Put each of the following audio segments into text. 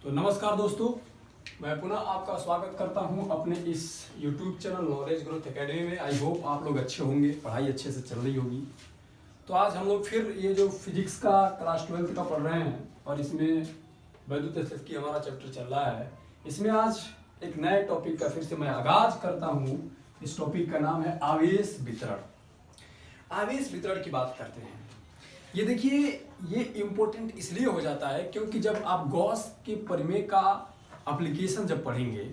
तो नमस्कार दोस्तों, मैं पुनः आपका स्वागत करता हूं अपने इस YouTube channel Knowledge Growth Academy में। आई होप आप लोग अच्छे होंगे, पढ़ाई अच्छे से चल रही होगी। तो आज हम लोग फिर ये जो फिजिक्स का क्लास 12th का पढ़ रहे हैं और इसमें वैद्युत स्थिति की हमारा चैप्टर चल रहा है। इसमें आज एक नए टॉपिक का फिर से मैं आगाज करता हूँ। इस टॉपिक का नाम है आवेश वितरण। आवेश वितरण की बात करते हैं। ये देखिए, ये इम्पोर्टेंट इसलिए हो जाता है क्योंकि जब आप गॉस के प्रमेय का एप्लीकेशन जब पढ़ेंगे,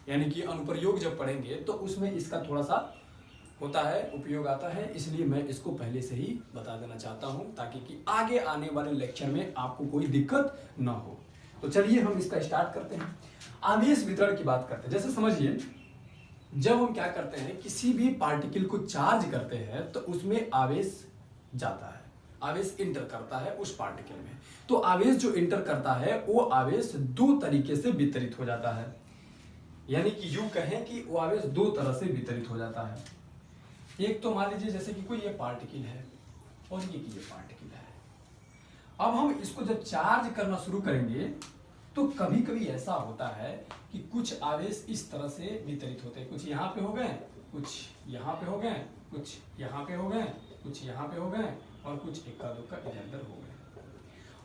यानी कि अनुप्रयोग जब पढ़ेंगे, तो उसमें इसका थोड़ा सा होता है, उपयोग आता है। इसलिए मैं इसको पहले से ही बता देना चाहता हूं ताकि कि आगे आने वाले लेक्चर में आपको कोई दिक्कत ना हो। तो चलिए हम इसका स्टार्ट करते हैं। आवेश वितरण की बात करते हैं। जैसे समझिए, जब हम क्या करते हैं, किसी भी पार्टिकल को चार्ज करते हैं तो उसमें आवेश जाता है, आवेश इंटर करता है उस पार्टिकल में। तो आवेश जो इंटर करता है वो आवेश दो तरीके से वितरित हो जाता है, यानी कि यूं कहें कि वो आवेश दो तरह से वितरित हो जाता है। एक तो मान लीजिए जैसे कि कोई ये पार्टिकल है और ये पार्टिकल है। अब हम इसको जब चार्ज करना शुरू करेंगे तो कभी कभी ऐसा होता है कि कुछ आवेश इस तरह से वितरित होते हैं। कुछ यहाँ पे हो गए, कुछ यहाँ पे हो गए, कुछ यहाँ पे हो गए, कुछ यहाँ पे हो गए और कुछ इक्का दुक्का इधर उधर हो गए।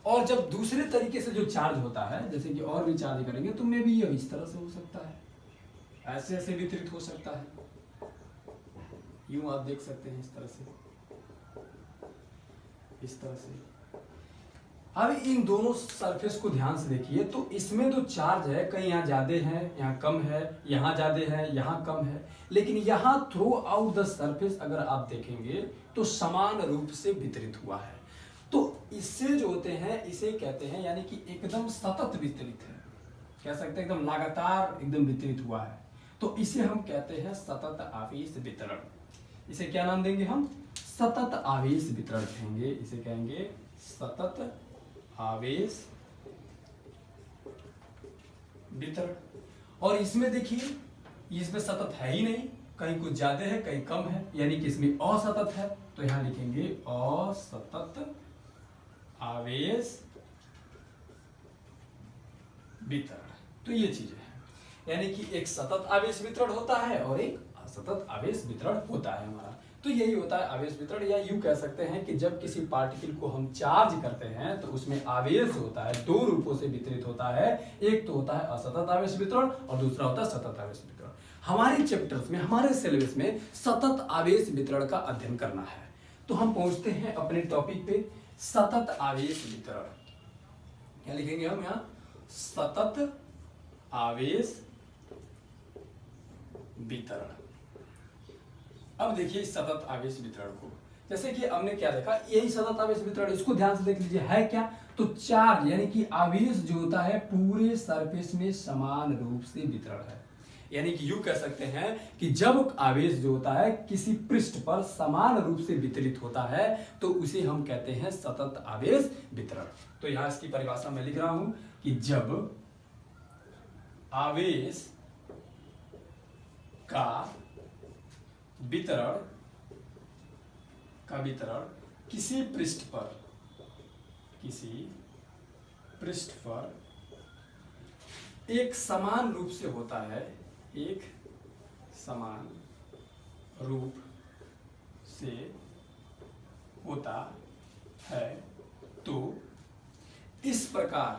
और जब दूसरे तरीके से जो चार्ज होता है, जैसे कि और भी चार्ज करेंगे तो मे भी ये इस तरह से हो सकता है, ऐसे ऐसे वितरित हो सकता है। यूं आप देख सकते हैं, इस तरह से, इस तरह से। अब इन दोनों सरफेस को ध्यान से देखिए, तो इसमें जो चार्ज है कहीं यहाँ ज्यादा है, यहाँ कम है, यहाँ ज्यादा है, यहाँ कम है, लेकिन यहाँ थ्रू आउट द सरफेस अगर आप देखेंगे तो समान रूप से वितरित हुआ है। तो इससे जो होते हैं, इसे कहते हैं, यानी कि एकदम सतत वितरित है, कह सकते हैं एकदम लगातार एकदम वितरित हुआ है। तो इसे हम कहते हैं सतत आवेश वितरण। इसे क्या नाम देंगे हम? सतत आवेश वितरण कहेंगे। इसे कहेंगे सतत आवेश वितरण। और इसमें देखिए, इसमें सतत है ही नहीं, कहीं कुछ ज्यादा है कहीं कम है, यानी कि इसमें असतत है। तो यहां लिखेंगे असतत आवेश वितरण। तो ये चीजें हैं, यानी कि एक सतत आवेश वितरण होता है और एक असतत आवेश वितरण होता है हमारा। तो यही होता है आवेश वितरण। या यूं कह सकते हैं कि जब किसी पार्टिकल को हम चार्ज करते हैं तो उसमें आवेश होता है, दो रूपों से वितरित होता है। एक तो होता है असतत आवेश वितरण और दूसरा होता है सतत आवेश वितरण। हमारे चैप्टर्स में, हमारे सिलेबस में सतत आवेश वितरण का अध्ययन करना है। तो हम पहुंचते हैं अपने टॉपिक पे, सतत आवेश वितरण। क्या लिखेंगे हम यहाँ? सतत आवेश वितरण। अब देखिए सतत आवेश वितरण को, जैसे कि हमने क्या देखा, यही सतत आवेश वितरण। इसको ध्यान से देख लीजिए, है क्या? तो चार्ज, यानी कि आवेश जो होता है पूरे सरफेस में समान रूप से वितरण है। यानी कि यूं कह सकते हैं कि जब आवेश जो होता है किसी पृष्ठ पर समान रूप से वितरित होता है तो उसे हम कहते हैं सतत आवेश वितरण। तो यहां इसकी परिभाषा मैं लिख रहा हूं कि जब आवेश का वितरण किसी पृष्ठ पर एक समान रूप से होता है, एक समान रूप से होता है, तो इस प्रकार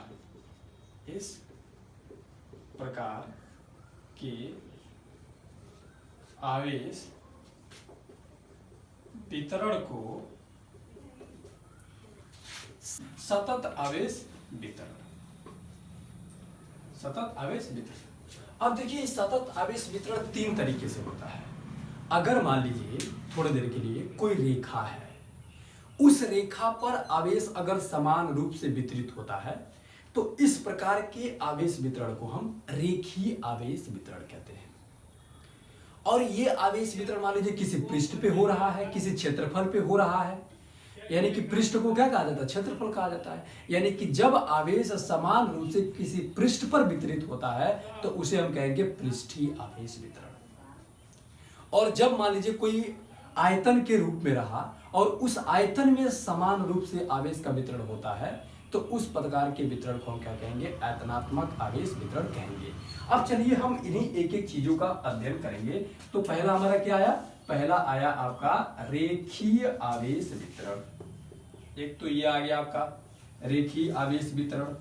के आवेश वितरण को सतत आवेश वितरण। सतत आवेश वितरण। अब देखिए, सतत आवेश वितरण तीन तरीके से होता है। अगर मान लीजिए थोड़ी देर के लिए कोई रेखा है, उस रेखा पर आवेश अगर समान रूप से वितरित होता है तो इस प्रकार के आवेश वितरण को हम रेखीय आवेश वितरण कहते हैं। और ये आवेश वितरण मान लीजिए किसी पृष्ठ पे हो रहा है, किसी क्षेत्रफल पे हो रहा है, यानी कि पृष्ठ को क्या कहा जाता है? क्षेत्रफल कहा जाता है। यानी कि जब आवेश समान रूप से किसी पृष्ठ पर वितरित होता है तो उसे हम कहेंगे पृष्ठीय आवेश वितरण। और जब मान लीजिए कोई आयतन के रूप में रहा और उस आयतन में समान रूप से आवेश का वितरण होता है तो उस प्रकार के वितरण को हम क्या कहेंगे, आयतनात्मक आवेश वितरण कहेंगे। अब चलिए हम इन्हीं एक एक चीजों का अध्ययन करेंगे। तो पहला हमारा क्या आया, पहला आया आपका रेखीय आवेश वितरण। एक तो ये आ गया आपका रेखीय आवेश वितरण।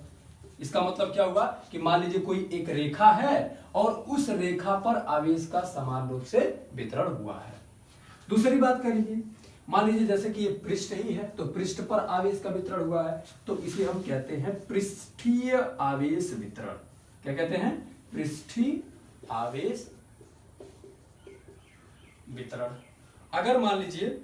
इसका मतलब क्या हुआ कि मान लीजिए कोई एक रेखा है और उस रेखा पर आवेश का समान रूप से वितरण हुआ है। दूसरी बात कर लीजिए, मान लीजिए जैसे कि ये पृष्ठ ही है, तो पृष्ठ पर आवेश का वितरण हुआ है, तो इसे हम कहते हैं पृष्ठीय आवेश वितरण। क्या कहते हैं, पृष्ठीय आवेश वितरण। अगर मान लीजिए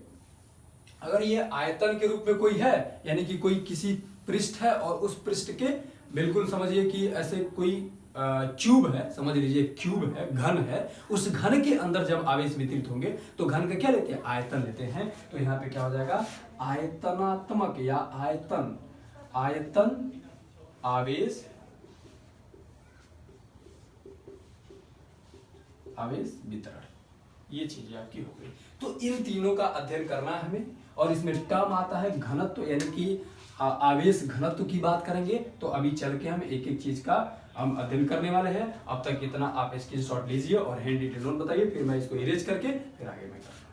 अगर ये आयतन के रूप में कोई है, यानी कि कोई किसी पृष्ठ है और उस पृष्ठ के बिल्कुल समझिए कि ऐसे कोई क्यूब है, समझ लीजिए क्यूब है, घन है, उस घन के अंदर जब आवेश वितरित होंगे तो घन का क्या लेते हैं, आयतन लेते हैं। तो यहाँ पे क्या हो जाएगा, आयतनात्मक या आयतन आवेश वितरण, ये चीजें आपकी हो गई। तो इन तीनों का अध्ययन करना है हमें, और इसमें टर्म आता है घनत्व, यानी कि आवेश घनत्व की बात करेंगे। तो अभी चल के हम एक एक चीज का हम अध्ययन करने वाले हैं। अब तक इतना आप स्क्रीनशॉट लीजिए और हैंड डिटेल नोट बताइए, फिर मैं इसको इरेज करके फिर आगे मैं करूँगा।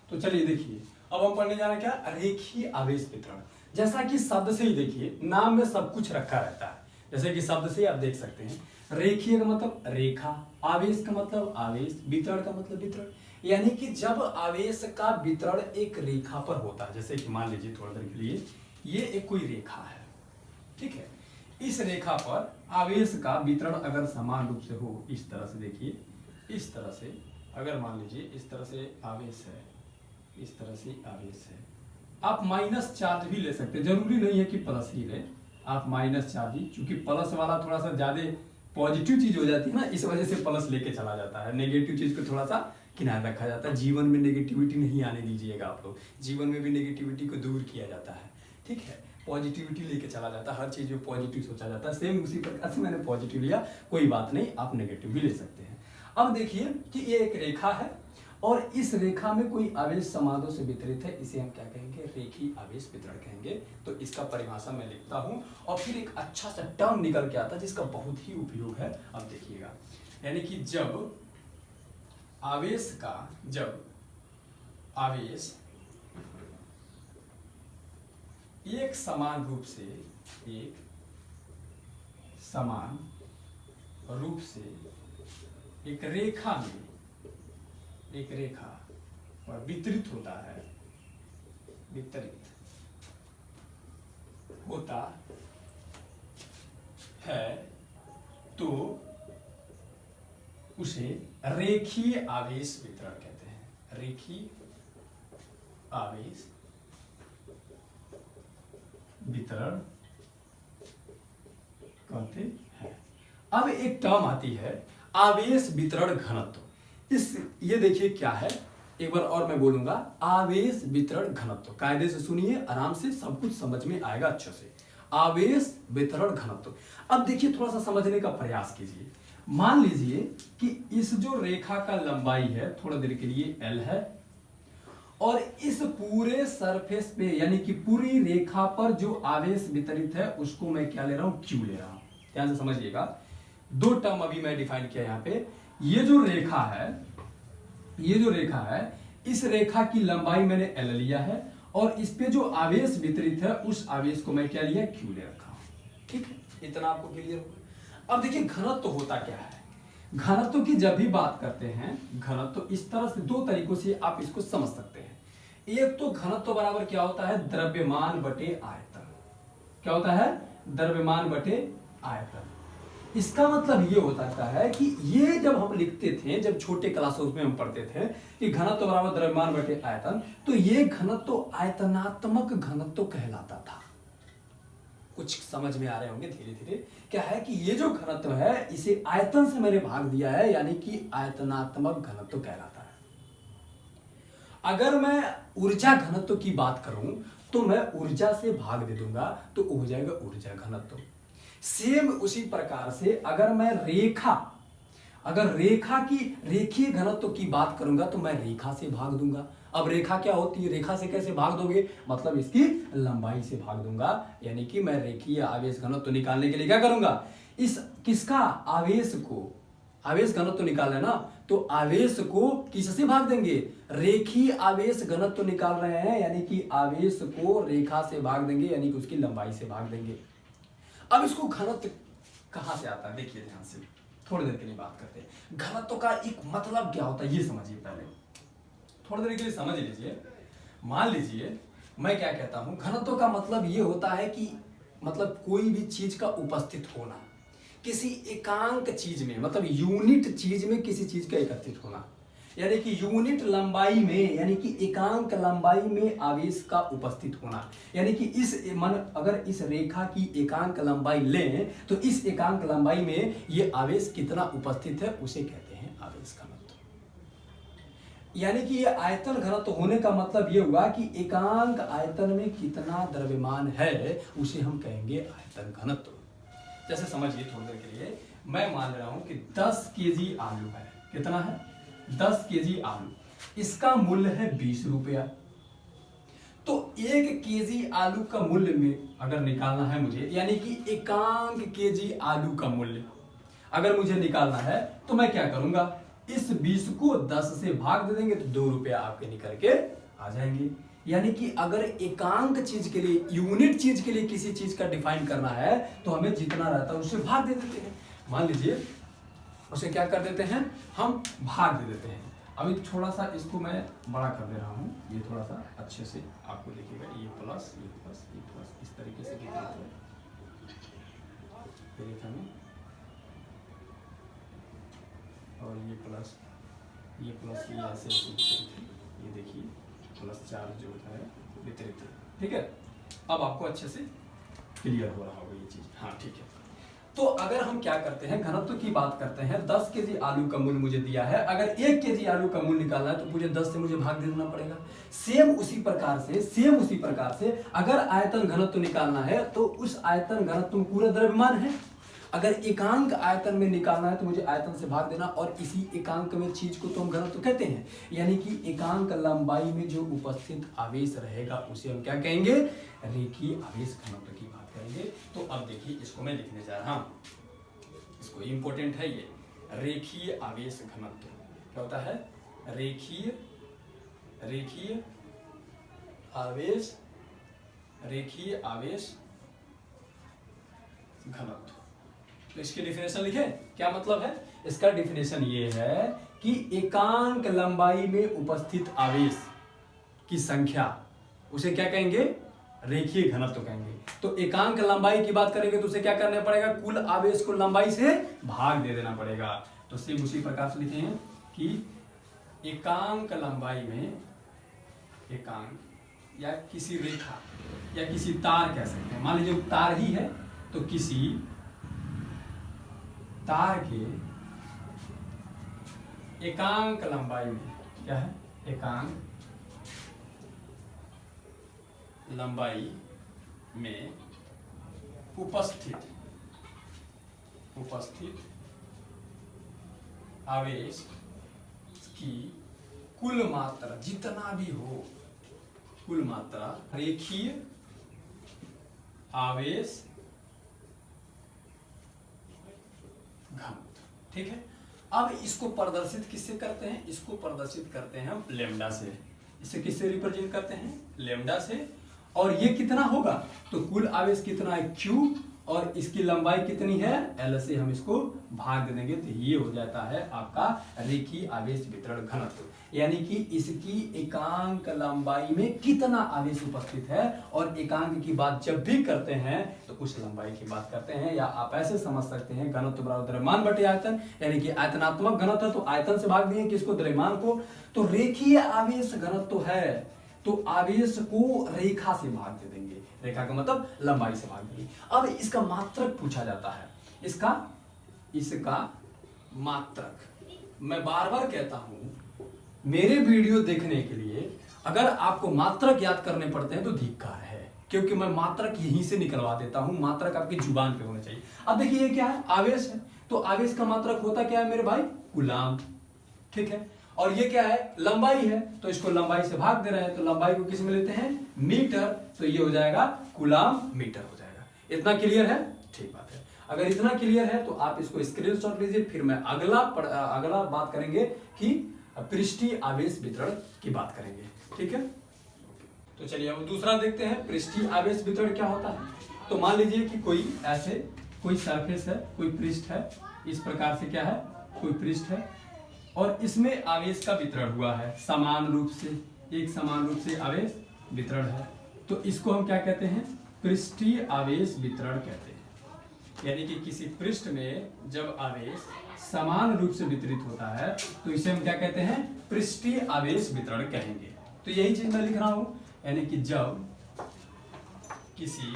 तो चलिए देखिए, अब हम पढ़ने जा रहे हैं क्या, रेखीय आवेश वितरण। जैसा कि शब्द से ही देखिए, नाम में सब कुछ रखा रहता है। जैसे कि शब्द से आप देख सकते हैं, रेखीय का मतलब रेखा, आवेश का मतलब आवेश, वितरण का मतलब वितरण। यानी कि जब आवेश का वितरण एक रेखा पर होता है, जैसे कि मान लीजिए थोड़ा देर के लिए ये एक कोई रेखा है, ठीक है, इस रेखा पर आवेश का वितरण अगर समान रूप से हो, इस तरह से देखिए, इस तरह से अगर मान लीजिए इस तरह से आवेश है, इस तरह से आवेश है, आप माइनस चार्ज भी ले सकते हैं, जरूरी नहीं है कि प्लस ही रहे, आप माइनस चार्ज ही, क्योंकि प्लस वाला थोड़ा सा ज्यादा पॉजिटिव चीज हो जाती है ना, इस वजह से प्लस लेके चला जाता है, नेगेटिव चीज को थोड़ा सा किनारे रखा जाता है। जीवन में नेगेटिविटी नहीं आने दीजिएगा आप लोग, जीवन में भी नेगेटिविटी को दूर किया जाता है, ठीक है, पॉजिटिविटी लेके चला जाता है, हर चीज में पॉजिटिव सोचा जाता है। सेम उसी प्रकार से मैंने पॉजिटिव लिया, कोई बात नहीं, आप नेगेटिव भी ले सकते हैं। अब देखिए कि ये एक रेखा है और इस रेखा में कोई आवेश समानों से वितरित है, इसे हम क्या कहेंगे, रेखीय आवेश वितरण कहेंगे। तो इसका परिभाषा मैं लिखता हूं और फिर एक अच्छा सा टर्म निकल के आता है जिसका बहुत ही उपयोग है। अब देखिएगा, यानी कि जब आवेश एक समान रूप से एक रेखा और वितरित होता है तो उसे रेखीय आवेश वितरण कहते हैं, रेखीय आवेश वितरण कहते हैं। अब एक टर्म आती है आवेश वितरण घनत्व। ये देखिए क्या है, एक बार और मैं बोलूंगा, आवेश वितरण घनत्व, कायदे से सुनिए, आराम से सब कुछ समझ में आएगा अच्छे से। आवेश वितरण घनत्व। अब देखिए थोड़ा सा समझने का प्रयास कीजिए। मान लीजिए कि इस जो रेखा का लंबाई है थोड़ा देर के लिए L है, और इस पूरे सरफेस पे यानी कि पूरी रेखा पर जो आवेश वितरित है उसको मैं क्या ले रहा हूं, Q ले रहा हूं। ध्यान से समझिएगा, दो टर्म अभी मैं डिफाइन किया यहां पे। ये जो रेखा है, इस रेखा की लंबाई मैंने L लिया है और इस पे जो आवेश वितरित है उस आवेश को मैं क्या लिया, Q ले रखा हूं। ठीक है, इतना आपको क्लियर होगा। अब देखिए घनत्व होता क्या है। घनत्व की जब भी बात करते हैं, घनत्व इस तरह से दो तरीकों से आप इसको समझ सकते हैं। एक तो घनत्व बराबर क्या होता है, द्रव्यमान बटे आयतन। क्या होता है, द्रव्यमान बटे आयतन। इसका मतलब ये होता है कि ये जब हम लिखते थे, जब छोटे क्लासों में हम पढ़ते थे कि घनत्व बराबर द्रव्यमान बटे आयतन, तो ये घनत्व आयतनात्मक घनत्व कहलाता था। कुछ समझ में आ रहे होंगे धीरे धीरे। क्या है कि ये जो घनत्व है इसे आयतन से मैंने भाग दिया है, यानी कि आयतनात्मक घनत्व कहलाता है। अगर मैं ऊर्जा घनत्व की बात करूं तो मैं ऊर्जा से भाग दे दूंगा तो हो जाएगा ऊर्जा घनत्व। सेम उसी प्रकार से अगर मैं रेखा अगर रेखा की रेखीय घनत्व की बात करूंगा तो मैं रेखा से भाग दूंगा। अब रेखा क्या होती है, रेखा से कैसे भाग दोगे, मतलब इसकी लंबाई से भाग दूंगा। यानी कि मैं रेखीय आवेश घनत्व निकालने के लिए क्या करूंगा, इस किसका आवेश को, आवेश घनत्व निकालना है ना, तो आवेश को किससे भाग देंगे, रेखीय आवेश घनत्व निकाल रहे हैं, यानी कि आवेश को रेखा से भाग देंगे, यानी कि उसकी लंबाई से भाग देंगे। अब इसको घनत्व कहां से आता है, देखिए ध्यान से, थोड़ी देर के लिए बात करते हैं। घनत्व का एक मतलब क्या होता है ये समझिए, पहले थोड़ी देर के लिए समझ लीजिए। मान लीजिए मैं क्या कहता हूं, घनत्व का मतलब ये होता है कि मतलब कोई भी चीज का उपस्थित होना, किसी एकांक चीज में, मतलब यूनिट चीज में किसी चीज का एकत्रित होना, यानी कि यूनिट लंबाई में, यानी कि एकांक लंबाई में आवेश का उपस्थित होना। यानी कि अगर इस रेखा की एकांक लंबाई लें तो इस एकांक लंबाई में ये आवेश कितना उपस्थित है उसे कहते हैं आवेश घनत्व। यानी कि ये आयतन घनत्व होने का मतलब ये हुआ कि एकांक आयतन में कितना द्रव्यमान है उसे हम कहेंगे आयतन घनत्व। जैसे समझिए थोड़ी देर के लिए, मैं मान रहा हूं कि 10 केजी आलू है, कितना है, 10 केजी आलू, इसका मूल्य है 20 रुपया। तो 1 केजी आलू का मूल्य में अगर निकालना है मुझे, यानी कि एकांक केजी आलू का मूल्य अगर मुझे निकालना है तो मैं क्या करूंगा, इस 20 को 10 से भाग दे देंगे तो 2 रुपया आपके निकल के आ जाएंगे। यानी कि अगर एकांक चीज के लिए, यूनिट चीज के लिए किसी चीज का डिफाइन करना है तो हमें जितना रहता है उससे भाग दे देते हैं। मान लीजिए उसे क्या कर देते हैं, हम भाग दे देते हैं। अभी थोड़ा सा इसको मैं बड़ा कर दे रहा हूं, ये थोड़ा सा अच्छे से आपको दिखेगा, ये प्लस ये प्लस ये प्लस इस तरीके से दिख रहा है। और ये प्लस ये ऐसे ये देखिए प्लस चार्ज जो होता है वितरित है, ठीक है। अब आपको अच्छे से क्लियर हो रहा होगा ये चीज, हाँ ठीक है। तो अगर हम क्या करते हैं, घनत्व की बात करते हैं, 10 केजी आलू का मूल्य मुझे दिया है, अगर 1 केजी आलू का मूल्य निकालना है तो मुझे 10 से मुझे भाग देना पड़ेगा। सेम उसी प्रकार से अगर आयतन घनत्व निकालना है तो उस आयतन घनत्व में पूरा द्रव्यमान है, अगर एकांक आयतन में निकालना है तो मुझे आयतन से भाग देना, और इसी एकांक में चीज को तो हम घनत्व कहते हैं। यानी कि एकांक लंबाई में जो उपस्थित आवेश रहेगा उसे हम क्या कहेंगे, रेखीय आवेश घनत्व की बात करेंगे। तो अब देखिए इसको मैं लिखने जा रहा हूं, इसको इंपॉर्टेंट है ये, रेखीय आवेश घनत्व क्या होता है, रेखीय आवेश घनत्व। तो इसकी डिफिनेशन लिखे, क्या मतलब है इसका, डिफिनेशन ये है कि एकांक लंबाई में उपस्थित आवेश की संख्या उसे क्या कहेंगे, रेखीय घनत्व कहेंगे। तो एकांक लंबाई की बात करेंगे तो उसे क्या करना पड़ेगा, कुल आवेश को लंबाई से भाग दे देना पड़ेगा। तो सिर्फ उसी प्रकार से लिखे हैं कि एकांक लंबाई में, एकांक या किसी रेखा या किसी तार कह सकते हैं, मान लीजिए तार ही है तो किसी तार के एकांक लंबाई में, क्या है, एकांक लंबाई में उपस्थित आवेश की कुल मात्रा जितना भी हो, कुल मात्रा रेखीय आवेश घनत्व, ठीक है। अब इसको प्रदर्शित किससे करते हैं, इसको प्रदर्शित करते हैं हम लेमडा से। इसे किससे रिप्रेजेंट करते हैं, लेमडा से। और ये कितना होगा, तो कुल आवेश कितना है Q, और इसकी लंबाई कितनी है L से हम इसको भाग देंगे तो ये हो जाता है आपका रेखीय आवेश वितरण घनत्व। यानी कि इसकी एकांक लंबाई में कितना आवेश उपस्थित है, और एकांक की बात जब भी करते हैं तो उस लंबाई की बात करते हैं। या आप ऐसे समझ सकते हैं, घनत्व बराबर द्रव्यमान बटे आयतन, यानी कि आयतनात्मक घनत्व तो आयतन से भाग दिए किसको, द्रव्यमान को। तो रेखीय आवेश घनत्व है तो आवेश को रेखा से भाग दे देंगे, रेखा का मतलब लंबाई से भाग देंगे। अब इसका मात्रक पूछा जाता है, इसका मात्रक। मैं बार बार कहता हूं, मेरे वीडियो देखने के लिए अगर आपको मात्रक याद करने पड़ते हैं तो धिक्कार है, क्योंकि मैं मात्रक यहीं से निकलवा देता हूं, मात्रक आपकी जुबान पे होना चाहिए। अब देखिए ये क्या है, आवेश है, तो आवेश का मात्रक होता क्या है मेरे भाई, कूलाम। ठीक है, और ये क्या है, लंबाई है, तो इसको लंबाई से भाग दे रहे हैं, तो लंबाई को किस में लेते हैं, मीटर, तो ये हो जाएगा कूलाम मीटर हो जाएगा। इतना क्लियर है, ठीक बात है। अगर इतना क्लियर है तो आप इसको स्क्रीनशॉट लीजिए, फिर मैं अगला बात करेंगे कि पृष्ठीय आवेश वितरण की बात करेंगे। ठीक है, तो चलिए अब दूसरा देखते हैं, पृष्ठीय आवेश वितरण क्या होता है। तो मान लीजिए कि कोई सरफेस है, कोई पृष्ठ है, इस प्रकार से क्या है, कोई पृष्ठ है और इसमें आवेश का वितरण हुआ है, समान रूप से आवेश वितरण है, तो इसको हम क्या कहते हैं, पृष्ठीय आवेश वितरण कहते हैं। यानी कि किसी पृष्ठ में जब आवेश समान रूप से वितरित होता है तो इसे हम क्या कहते हैं, पृष्ठीय आवेश वितरण कहेंगे। तो यही चीज मैं लिख रहा हूं, यानी कि जब किसी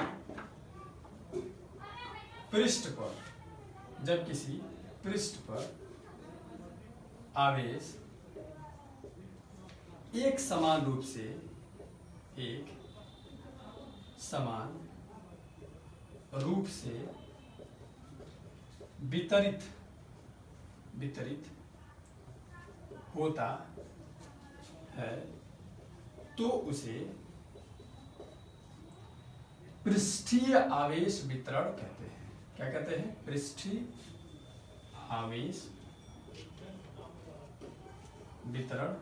पृष्ठ पर आवेश एक समान रूप से वितरित होता है तो उसे पृष्ठीय आवेश वितरण कहते हैं। क्या कहते हैं, पृष्ठीय आवेश वितरण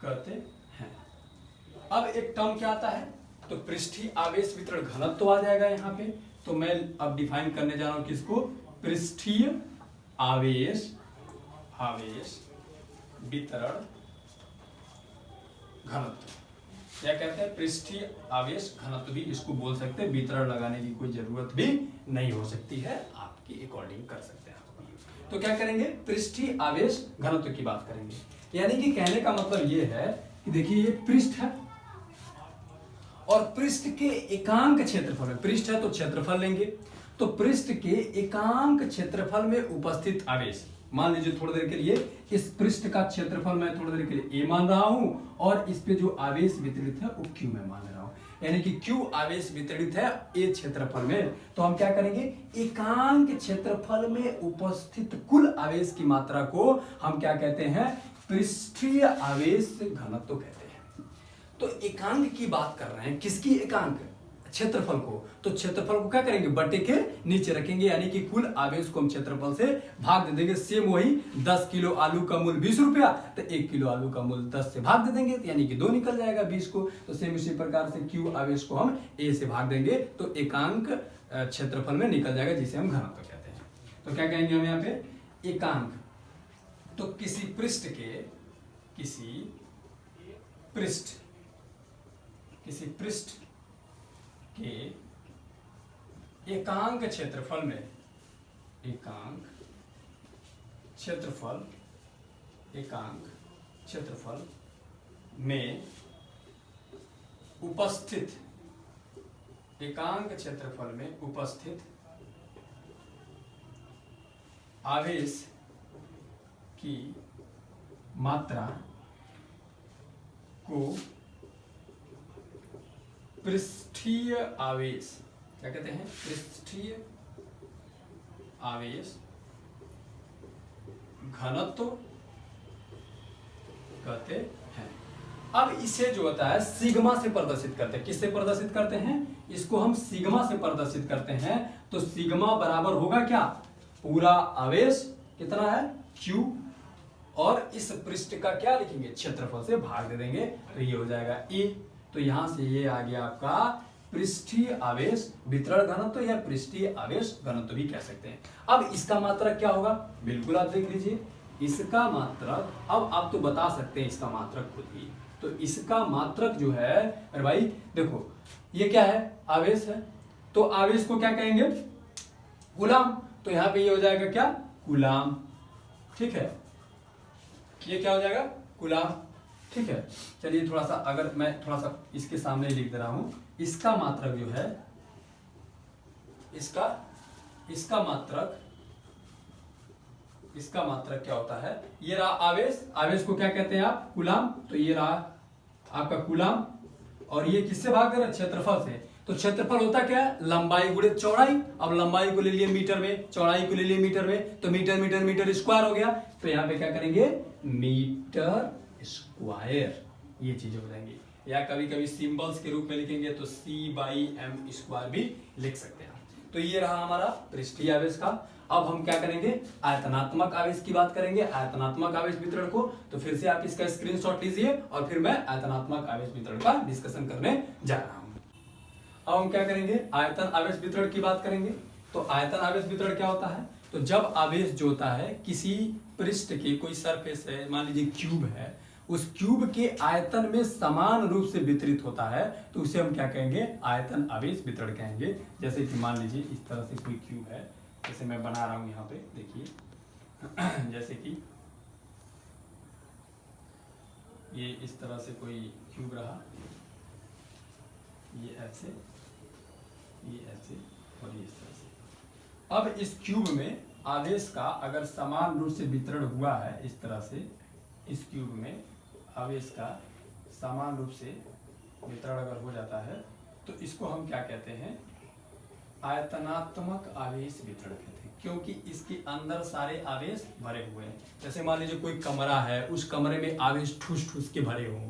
कहते हैं। अब एक टर्म क्या आता है, तो पृष्ठीय आवेश वितरण घनत्व तो आ जाएगा यहाँ पे, तो मैं अब डिफाइन करने जा रहा हूं किसको, पृष्ठीय आवेश वितरण घनत्व। क्या कहते हैं, पृष्ठीय आवेश घनत्व भी इसको बोल सकते हैं, वितरण लगाने की कोई जरूरत भी नहीं हो सकती है, आपकी अकॉर्डिंग कर सकते हैं। तो क्या करेंगे, पृष्ठीय आवेश घनत्व की बात करेंगे। यानी कि कहने का मतलब ये है कि देखिए ये पृष्ठ है और पृष्ठ के एकांक क्षेत्रफल में, पृष्ठ है तो क्षेत्रफल लेंगे, तो पृष्ठ के एकांक क्षेत्रफल में उपस्थित आवेश, मान लीजिए थोड़ी देर के लिए इस पृष्ठ का क्षेत्रफल मैं थोड़ी देर के लिए a मान रहा हूं और इस पे जो आवेश वितरित है वो q में मान रहा हूं, यानी कि q आवेश वितरित है a क्षेत्रफल में, तो हम क्या करेंगे, एकांक क्षेत्रफल में उपस्थित कुल आवेश की मात्रा को हम क्या कहते हैं, पृष्ठीय आवेश घनत्व कहते हैं। तो एकांक की बात कर रहे हैं, किसकी एकांक, क्षेत्रफल को, तो क्षेत्रफल को क्या करेंगे, बटे के नीचे रखेंगे, यानी कि कुल आवेश को हम क्षेत्रफल से भाग दे देंगे। सेम वही 10 किलो आलू का मूल्य 20 रुपया, तो 1 किलो आलू का मूल्य 10 से भाग दे देंगे, यानी कि 2 निकल जाएगा 20 को। तो सेम इसी प्रकार से क्यू आवेश को हम ए से भाग देंगे तो एकांक क्षेत्रफल में निकल जाएगा, जिसे हम घनत्व कहते हैं। तो क्या कहेंगे हम यहाँ पे, एकांक, तो किसी पृष्ठ के एकांक क्षेत्रफल में उपस्थित आवेश की मात्रा को पृष्ठीय आवेश, क्या कहते हैं, पृष्ठीय आवेश घनत्व कहते हैं। अब इसे जो होता है सिग्मा से प्रदर्शित करते हैं, किससे प्रदर्शित करते हैं, इसको हम सिग्मा से प्रदर्शित करते हैं। तो सिग्मा बराबर होगा क्या, पूरा आवेश कितना है Q, और इस पृष्ठ का क्या लिखेंगे, क्षेत्रफल से भाग दे देंगे, तो ये हो जाएगा A। तो यहां से ये आ गया आपका पृष्ठीय आवेश वितरण घनत्व या पृष्ठीय आवेश घनत्व भी कह सकते हैं। अब इसका मात्रक क्या होगा, बिल्कुल आप देख लीजिए, इसका मात्रक, अब आप तो बता सकते हैं इसका मात्रक खुद ही, तो इसका मात्रक जो है, अरे भाई देखो ये क्या है, आवेश है, तो आवेश को क्या कहेंगे, कूलाम, तो यहाँ पे ये हो जाएगा क्या, कूलाम। ठीक है, ये क्या हो जाएगा, कूलाम। ठीक है, चलिए थोड़ा सा, अगर मैं थोड़ा सा इसके सामने लिख दे रहा हूं, इसका मात्रक जो है, इसका मात्रक क्या होता है, ये रहा आवेश को क्या कहते हैं आप, कूलाम, तो ये रहा आपका कूलाम, और ये किससे भाग दे रहा है, क्षेत्रफल से, तो क्षेत्रफल होता क्या है, लंबाई गुणे चौड़ाई। अब लंबाई को ले लिए मीटर में, चौड़ाई को ले लिए मीटर में, तो मीटर मीटर मीटर स्क्वायर हो गया। तो यहाँ पे क्या करेंगे, मीटर स्क्वायर, ये चीज हो जाएंगी। या कभी कभी सिंबल्स के रूप में लिखेंगे तो C/m स्क्वायर भी लिख सकते हैं। तो ये रहा हमारा पृष्ठीय आवेश का। अब हम क्या करेंगे, आयतनात्मक आवेश की बात करेंगे, आयतनात्मक आवेश वितरण को। तो फिर से आप इसका स्क्रीनशॉट लीजिए और फिर मैं आयतनात्मक आवेश वितरण का डिस्कशन करने जा रहा हूं। अब हम क्या करेंगे, आयतन आवेश वितरण की बात करेंगे। तो आयतन आवेश वितरण क्या होता है, तो जब आवेश जो होता है किसी पृष्ठ की, कोई सरफेस है, मान लीजिए क्यूब है, उस क्यूब के आयतन में समान रूप से वितरित होता है, तो उसे हम क्या कहेंगे, आयतन आवेश वितरण कहेंगे। जैसे कि मान लीजिए इस तरह से कोई क्यूब है, जैसे मैं बना रहा हूं यहाँ पे देखिए जैसे कि ये इस तरह से कोई क्यूब रहा, ये ऐसे, ये ऐसे और ये इस तरह से। अब इस क्यूब में आवेश का अगर समान रूप से वितरण हुआ है, इस तरह से इस क्यूब में आवेश का समान रूप से वितरण अगर हो जाता है, तो इसको हम क्या कहते हैं, आयतनात्मक आवेश वितरण कहते हैं, क्योंकि इसके अंदर सारे आवेश भरे हुए हैं। जैसे मान लीजिए कोई कमरा है, उस कमरे में आवेश ठूस ठूस के भरे हों,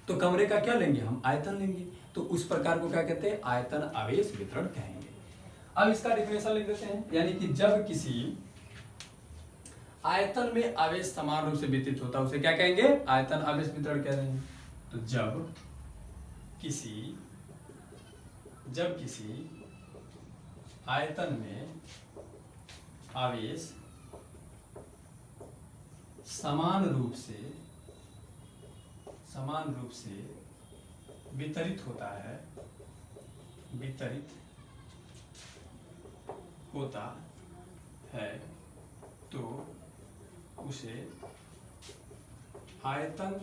तो कमरे का क्या लेंगे हम, आयतन लेंगे। तो उस प्रकार को क्या कहते हैं, आयतन आवेश वितरण कहेंगे। अब इसका डिफिनेशन लिख देते हैं, यानी कि जब किसी आयतन में आवेश समान रूप से वितरित होता है उसे क्या कहेंगे, आयतन आवेश वितरण कह रहे हैं। तो जब किसी आयतन में आवेश समान रूप से वितरित होता है तो उसे आयतन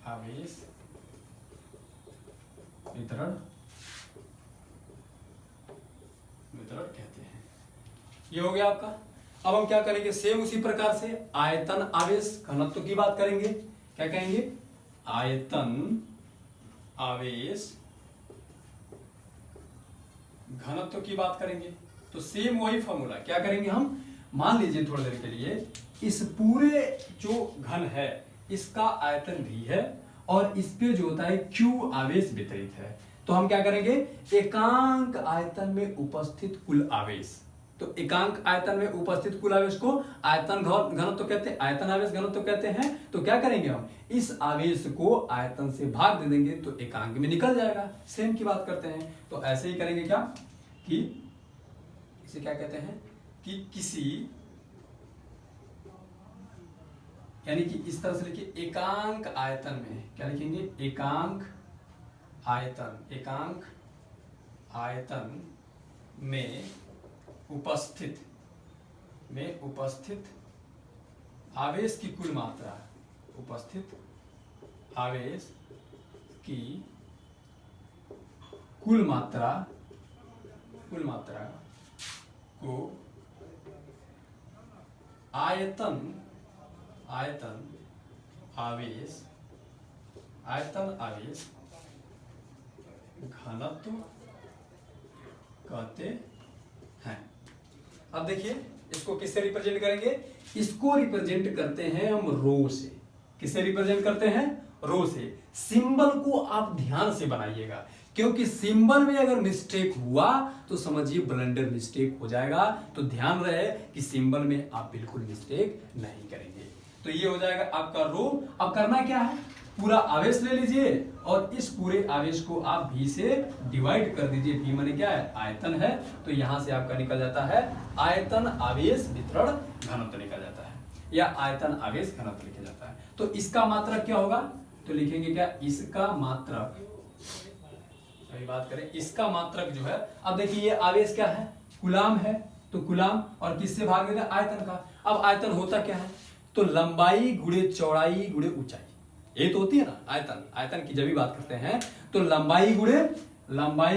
आवेश वितरण कहते हैं। ये हो गया आपका। अब हम क्या करेंगे, सेम उसी प्रकार से आयतन आवेश घनत्व की बात करेंगे। क्या कहेंगे, आयतन आवेश घनत्व की बात करेंगे। तो सेम वही फॉर्मूला क्या करेंगे हम, मान लीजिए थोड़ी देर के लिए इस पूरे जो घन है इसका आयतन भी है और इस पे जो होता है Q आवेश वितरित है। तो हम क्या करेंगे, एकांक आयतन में उपस्थित कुल आवेश। तो एकांक आयतन में उपस्थित कुल आवेश को आयतन घनत्व कहते हैं, आयतन आवेश घनत्व कहते हैं। तो क्या करेंगे हम, इस आवेश को आयतन से भाग दे देंगे तो एकांक में निकल जाएगा। सेम की बात करते हैं। तो ऐसे ही करेंगे क्या, कि इसे क्या कहते हैं, कि किसी, यानी कि इस तरह से लिखिए, एकांक आयतन में क्या लिखेंगे, एकांक आयतन में उपस्थित आवेश की कुल मात्रा, उपस्थित आवेश की कुल मात्रा को आयतन आवेश घनत्व कहते हैं। अब देखिए इसको किससे रिप्रेजेंट करेंगे, इसको रिप्रेजेंट करते हैं हम रो से। किससे रिप्रेजेंट करते हैं, रो से। सिंबल को आप ध्यान से बनाइएगा, क्योंकि सिंबल में अगर मिस्टेक हुआ तो समझिए ब्लंडर मिस्टेक हो जाएगा। तो ध्यान रहे कि सिंबल में आप बिल्कुल मिस्टेक नहीं करेंगे। तो ये हो जाएगा आपका रो। अब करना क्या है, पूरा आवेश ले लीजिए और इस पूरे आवेश को आप V से डिवाइड कर दीजिए। V माने क्या है, आयतन है। तो यहां से आपका निकल जाता है आयतन आवेश वितरण घनत्व निकल जाता है, या आयतन आवेश घनत्व लिखा जाता है। तो इसका मात्रक क्या होगा, तो लिखेंगे क्या, इसका मात्रक, अभी बात करें इसका मात्रक जो है, अब देखिए ये आवेश क्या है, कूलाम है। तो कूलाम और किससे भाग देना, आयतन का। अब आयतन होता क्या है, तो लंबाई गुणे चौड़ाई गुणे ऊंचाई, ये तो होती है ना आयतन। आयतन की जब भी बात करते हैं तो लंबाई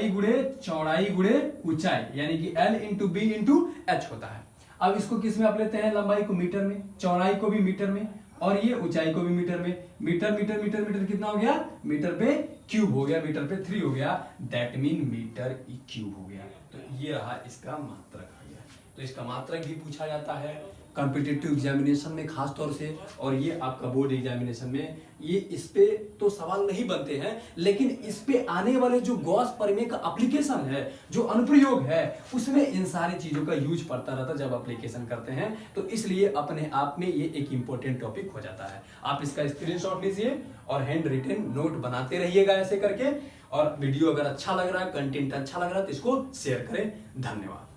गुणे चौड़ाई गुणे ऊंचाई, यानी कि L into B into H होता है। अब इसको किस में आप लेते हैं, लंबाई को मीटर में, चौड़ाई को भी मीटर में, और ये ऊंचाई को भी मीटर में, मीटर मीटर मीटर मीटर कितना हो गया, मीटर पे क्यूब हो गया, मीटर पे 3 हो गया, दैट मीन मीटर क्यूब हो गया। तो ये रहा इसका मात्रक आ गया। तो इसका मात्रक भी पूछा जाता है कॉम्पिटिटिव एग्जामिनेशन में खास तौर से, और ये आपका बोर्ड एग्जामिनेशन में ये इस पे तो सवाल नहीं बनते हैं, लेकिन इस पे आने वाले जो गॉस प्रमेय का एप्लीकेशन है, जो अनुप्रयोग है, उसमें इन सारी चीजों का यूज पड़ता रहता जब एप्लीकेशन करते हैं। तो इसलिए अपने आप में ये एक इंपॉर्टेंट टॉपिक हो जाता है। आप इसका स्क्रीनशॉट लीजिए और हैंड रिटन नोट बनाते रहिएगा ऐसे करके। और वीडियो अगर अच्छा लग रहा है, कंटेंट अच्छा लग रहा है तो इसको शेयर करें। धन्यवाद।